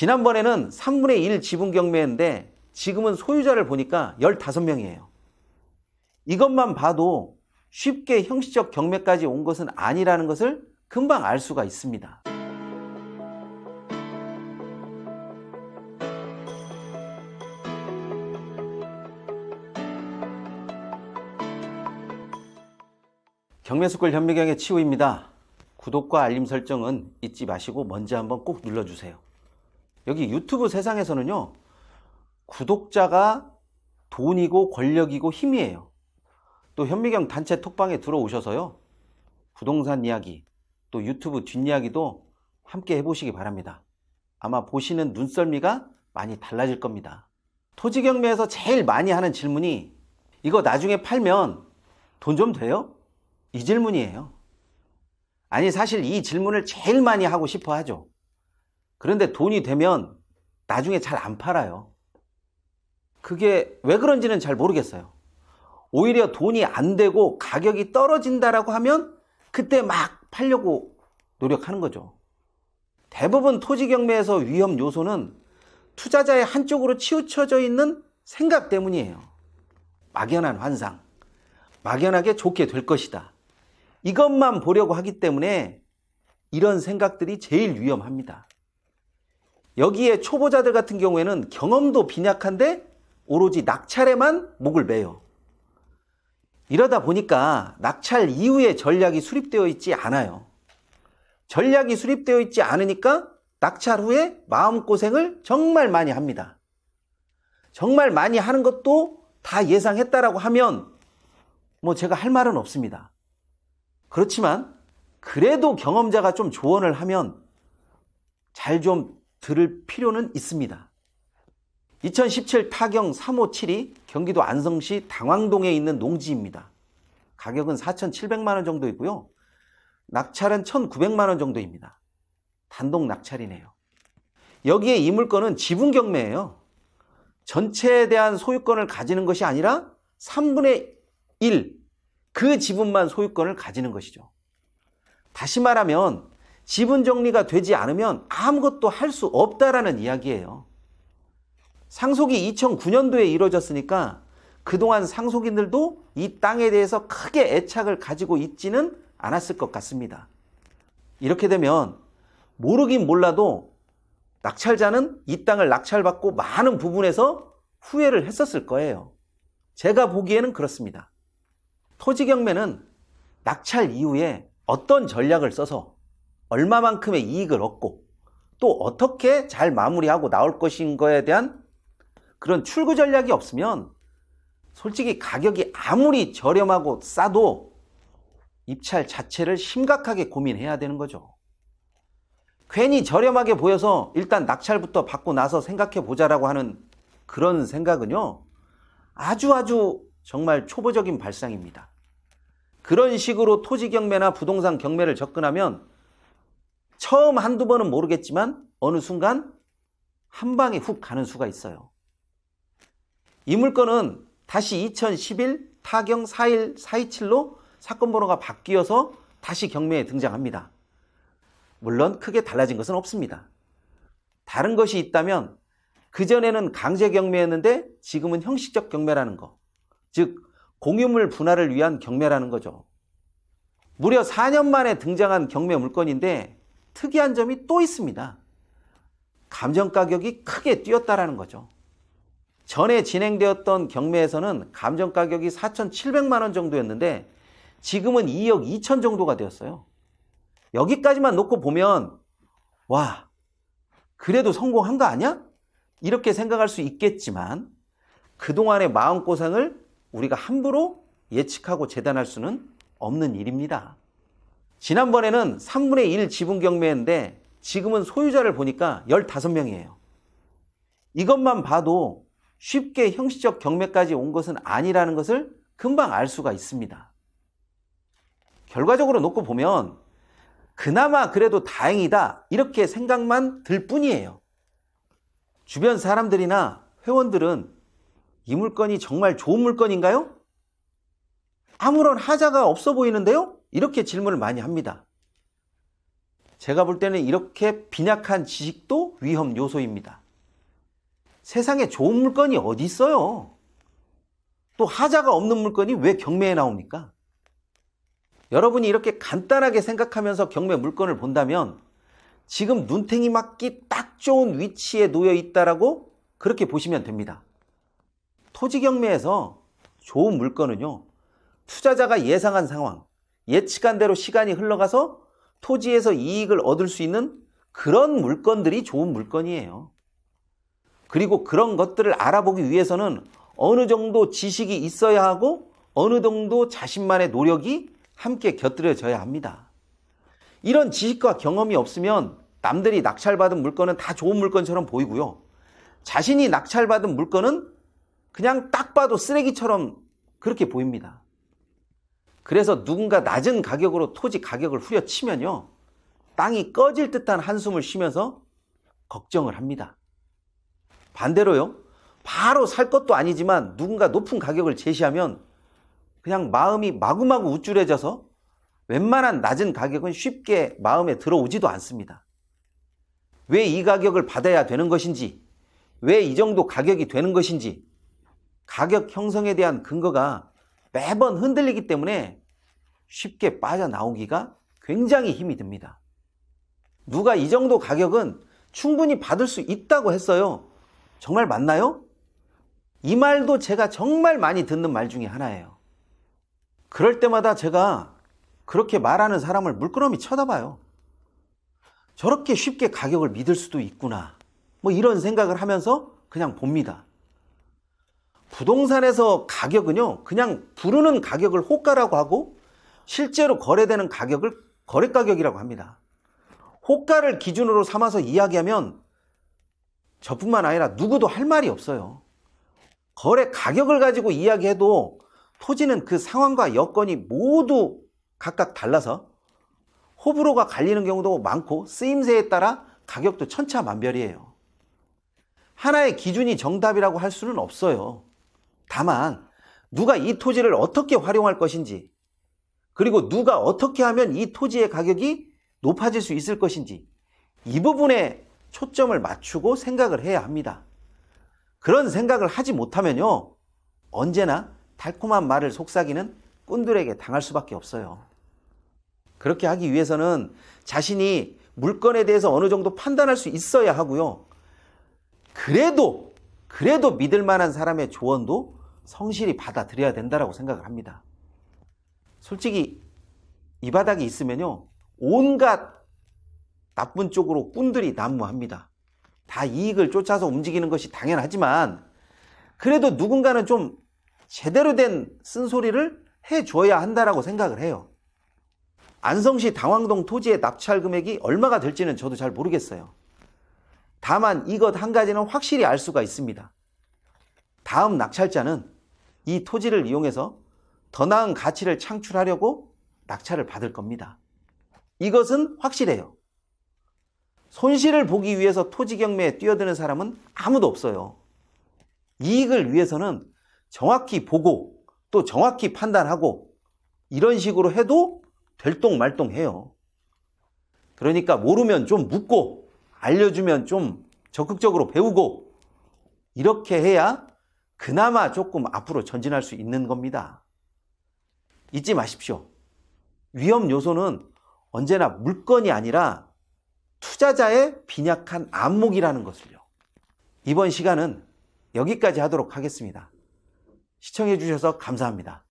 지난번에는 3분의 1 지분 경매인데 지금은 소유자를 보니까 15명이에요. 이것만 봐도 쉽게 형식적 경매까지 온 것은 아니라는 것을 금방 알 수가 있습니다. 경매스쿨 현미경의 치우입니다. 구독과 알림 설정은 잊지 마시고 먼저 한번 꼭 눌러주세요. 여기 유튜브 세상에서는요, 구독자가 돈이고 권력이고 힘이에요. 또 현미경 단체 톡방에 들어오셔서요, 부동산 이야기, 또 유튜브 뒷이야기도 함께 해보시기 바랍니다. 아마 보시는 눈썰미가 많이 달라질 겁니다. 토지 경매에서 제일 많이 하는 질문이 이거 나중에 팔면 돈 좀 돼요? 이 질문이에요. 아니, 사실 이 질문을 제일 많이 하고 싶어 하죠. 그런데 돈이 되면 나중에 잘 안 팔아요. 그게 왜 그런지는 잘 모르겠어요. 오히려 돈이 안 되고 가격이 떨어진다라고 하면 그때 막 팔려고 노력하는 거죠. 대부분 토지 경매에서 위험 요소는 투자자의 한쪽으로 치우쳐져 있는 생각 때문이에요. 막연한 환상, 막연하게 좋게 될 것이다, 이것만 보려고 하기 때문에 이런 생각들이 제일 위험합니다. 여기에 초보자들 같은 경우에는 경험도 빈약한데 오로지 낙찰에만 목을 매요. 이러다 보니까 낙찰 이후에 전략이 수립되어 있지 않아요. 전략이 수립되어 있지 않으니까 낙찰 후에 마음고생을 정말 많이 합니다. 정말 많이 하는 것도 다 예상했다라고 하면 제가 할 말은 없습니다. 그렇지만 그래도 경험자가 좀 조언을 하면 잘 좀 들을 필요는 있습니다. 2017 타경 357이 경기도 안성시 당황동에 있는 농지입니다. 가격은 4,700만 원 정도이고요. 낙찰은 1,900만 원 정도입니다. 단독 낙찰이네요. 여기에 이 물건은 지분 경매예요. 전체에 대한 소유권을 가지는 것이 아니라 3분의 1, 그 지분만 소유권을 가지는 것이죠. 다시 말하면 지분 정리가 되지 않으면 아무것도 할 수 없다라는 이야기예요. 상속이 2009년도에 이루어졌으니까 그동안 상속인들도 이 땅에 대해서 크게 애착을 가지고 있지는 않았을 것 같습니다. 이렇게 되면 모르긴 몰라도 낙찰자는 이 땅을 낙찰받고 많은 부분에서 후회를 했었을 거예요. 제가 보기에는 그렇습니다. 토지 경매는 낙찰 이후에 어떤 전략을 써서 얼마만큼의 이익을 얻고 또 어떻게 잘 마무리하고 나올 것인 거에 대한 그런 출구 전략이 없으면 솔직히 가격이 아무리 저렴하고 싸도 입찰 자체를 심각하게 고민해야 되는 거죠. 괜히 저렴하게 보여서 일단 낙찰부터 받고 나서 생각해 보자라고 하는 그런 생각은요, 아주 정말 초보적인 발상입니다. 그런 식으로 토지 경매나 부동산 경매를 접근하면 처음 한두 번은 모르겠지만 어느 순간 한 방에 훅 가는 수가 있어요. 이 물건은 다시 2011 타경 41427로 사건 번호가 바뀌어서 다시 경매에 등장합니다. 물론 크게 달라진 것은 없습니다. 다른 것이 있다면 그전에는 강제 경매였는데 지금은 형식적 경매라는 거, 즉 공유물 분할을 위한 경매라는 거죠. 무려 4년 만에 등장한 경매 물건인데 특이한 점이 또 있습니다. 감정 가격이 크게 뛰었다라는 거죠. 전에 진행되었던 경매에서는 감정 가격이 4,700만 원 정도였는데 지금은 2억 2천 정도가 되었어요. 여기까지만 놓고 보면 와, 그래도 성공한 거 아니야? 이렇게 생각할 수 있겠지만 그동안의 마음고생을 우리가 함부로 예측하고 재단할 수는 없는 일입니다. 지난번에는 3분의 1 지분 경매인데 지금은 소유자를 보니까 15명이에요. 이것만 봐도 쉽게 형식적 경매까지 온 것은 아니라는 것을 금방 알 수가 있습니다. 결과적으로 놓고 보면 그나마 그래도 다행이다, 이렇게 생각만 들 뿐이에요. 주변 사람들이나 회원들은 이 물건이 정말 좋은 물건인가요? 아무런 하자가 없어 보이는데요? 이렇게 질문을 많이 합니다. 제가 볼 때는 이렇게 빈약한 지식도 위험 요소입니다. 세상에 좋은 물건이 어디 있어요? 또 하자가 없는 물건이 왜 경매에 나옵니까? 여러분이 이렇게 간단하게 생각하면서 경매 물건을 본다면 지금 눈탱이 맞기 딱 좋은 위치에 놓여 있다라고 그렇게 보시면 됩니다. 토지 경매에서 좋은 물건은요, 투자자가 예상한 상황, 예측한 대로 시간이 흘러가서 토지에서 이익을 얻을 수 있는 그런 물건들이 좋은 물건이에요. 그리고 그런 것들을 알아보기 위해서는 어느 정도 지식이 있어야 하고 어느 정도 자신만의 노력이 함께 곁들여져야 합니다. 이런 지식과 경험이 없으면 남들이 낙찰받은 물건은 다 좋은 물건처럼 보이고요. 자신이 낙찰받은 물건은 그냥 딱 봐도 쓰레기처럼 그렇게 보입니다. 그래서 누군가 낮은 가격으로 토지 가격을 후려치면요, 땅이 꺼질 듯한 한숨을 쉬면서 걱정을 합니다. 반대로요, 바로 살 것도 아니지만 누군가 높은 가격을 제시하면 그냥 마음이 마구마구 우쭐해져서 웬만한 낮은 가격은 쉽게 마음에 들어오지도 않습니다. 왜 이 가격을 받아야 되는 것인지, 왜 이 정도 가격이 되는 것인지, 가격 형성에 대한 근거가 매번 흔들리기 때문에 쉽게 빠져나오기가 굉장히 힘이 듭니다. 누가 이 정도 가격은 충분히 받을 수 있다고 했어요. 정말 맞나요? 이 말도 제가 정말 많이 듣는 말 중에 하나예요. 그럴 때마다 제가 그렇게 말하는 사람을 물끄러미 쳐다봐요. 저렇게 쉽게 가격을 믿을 수도 있구나, 뭐 이런 생각을 하면서 그냥 봅니다. 부동산에서 가격은요, 그냥 부르는 가격을 호가라고 하고 실제로 거래되는 가격을 거래가격이라고 합니다. 호가를 기준으로 삼아서 이야기하면 저뿐만 아니라 누구도 할 말이 없어요. 거래 가격을 가지고 이야기해도 토지는 그 상황과 여건이 모두 각각 달라서 호불호가 갈리는 경우도 많고 쓰임새에 따라 가격도 천차만별이에요. 하나의 기준이 정답이라고 할 수는 없어요. 다만 누가 이 토지를 어떻게 활용할 것인지, 그리고 누가 어떻게 하면 이 토지의 가격이 높아질 수 있을 것인지, 이 부분에 초점을 맞추고 생각을 해야 합니다. 그런 생각을 하지 못하면요, 언제나 달콤한 말을 속삭이는 꾼들에게 당할 수밖에 없어요. 그렇게 하기 위해서는 자신이 물건에 대해서 어느 정도 판단할 수 있어야 하고요. 그래도 믿을 만한 사람의 조언도 성실히 받아들여야 된다고 생각을 합니다. 솔직히 이 바닥이 있으면요, 온갖 나쁜 쪽으로 꾼들이 난무합니다. 다 이익을 쫓아서 움직이는 것이 당연하지만 그래도 누군가는 좀 제대로 된 쓴소리를 해줘야 한다라고 생각을 해요. 안성시 당황동 토지의 낙찰 금액이 얼마가 될지는 저도 잘 모르겠어요. 다만 이것 한 가지는 확실히 알 수가 있습니다. 다음 낙찰자는 이 토지를 이용해서 더 나은 가치를 창출하려고 낙찰을 받을 겁니다. 이것은 확실해요. 손실을 보기 위해서 토지 경매에 뛰어드는 사람은 아무도 없어요. 이익을 위해서는 정확히 보고 또 정확히 판단하고 이런 식으로 해도 될똥말똥해요. 그러니까 모르면 좀 묻고 알려주면 좀 적극적으로 배우고 이렇게 해야 그나마 조금 앞으로 전진할 수 있는 겁니다. 잊지 마십시오. 위험 요소는 언제나 물건이 아니라 투자자의 빈약한 안목이라는 것을요. 이번 시간은 여기까지 하도록 하겠습니다. 시청해 주셔서 감사합니다.